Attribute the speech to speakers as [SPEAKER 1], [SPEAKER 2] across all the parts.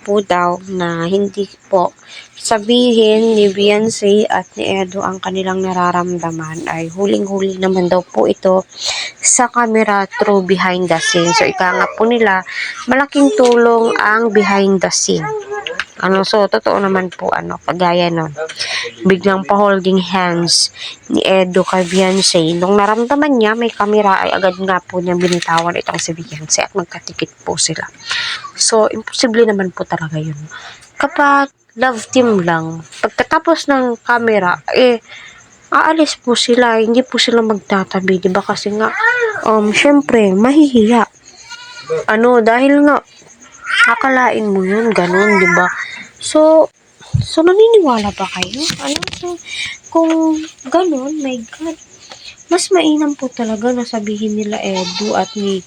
[SPEAKER 1] po daw na hindi po sabihin ni Beyonce at ni Edo ang kanilang nararamdaman ay huling-huli naman daw po ito sa camera through behind the scene. So, ika nga po nila, malaking tulong ang behind the scene. So, totoo naman po, kagaya nun. Biglang pa-holding hands ni Edo kay Beyonce. Nung naramdaman niya, may camera, ay agad nga po niya binitawan itong si Beyonce at magkatikit po sila. So, imposible naman po talaga yun. Kapag love team lang, pagkatapos ng camera, aalis po sila, hindi po sila magtatabi, diba? Kasi nga, syempre, mahihiya. Dahil nga, akalain mo yun, ganun, diba? So, naniniwala ba kayo? So, kung ganun, my God, mas mainam po talaga na sabihin nila Edo at ni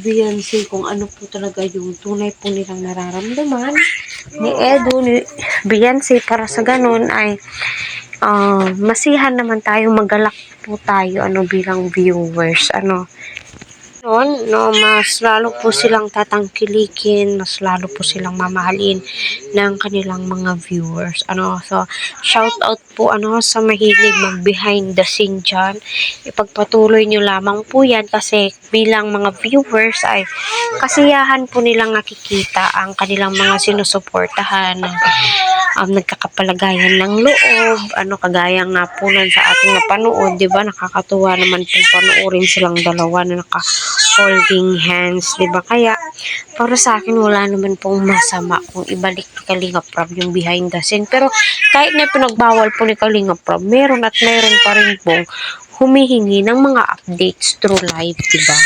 [SPEAKER 1] Beyonce kung ano po talaga yung tunay po nilang nararamdaman ni Edo, ni Beyonce, para sa ganun ay masihan naman tayo, magalak po tayo bilang viewers, mas lalo po silang tatangkilikin, mas lalo po silang mamahalin ng kanilang mga viewers. So, shout out po sa mahilig mag behind the scene dyan. Ipagpatuloy nyo lamang po yan kasi bilang mga viewers ay kasiyahan po nilang nakikita ang kanilang mga sinusuportahan, nagkakapalagayan ng loob, kagaya nga po nun sa ating napanood, diba? Nakakatuwa naman po panoorin silang dalawa na holding hands, diba? Kaya, para sa akin, wala naman pong masama kung ibalik ni Kalingap Prab yung behind the scene. Pero, kahit na pinagbawal po ni Kalingap Prab, meron at meron pa rin pong humihingi ng mga updates through live, diba?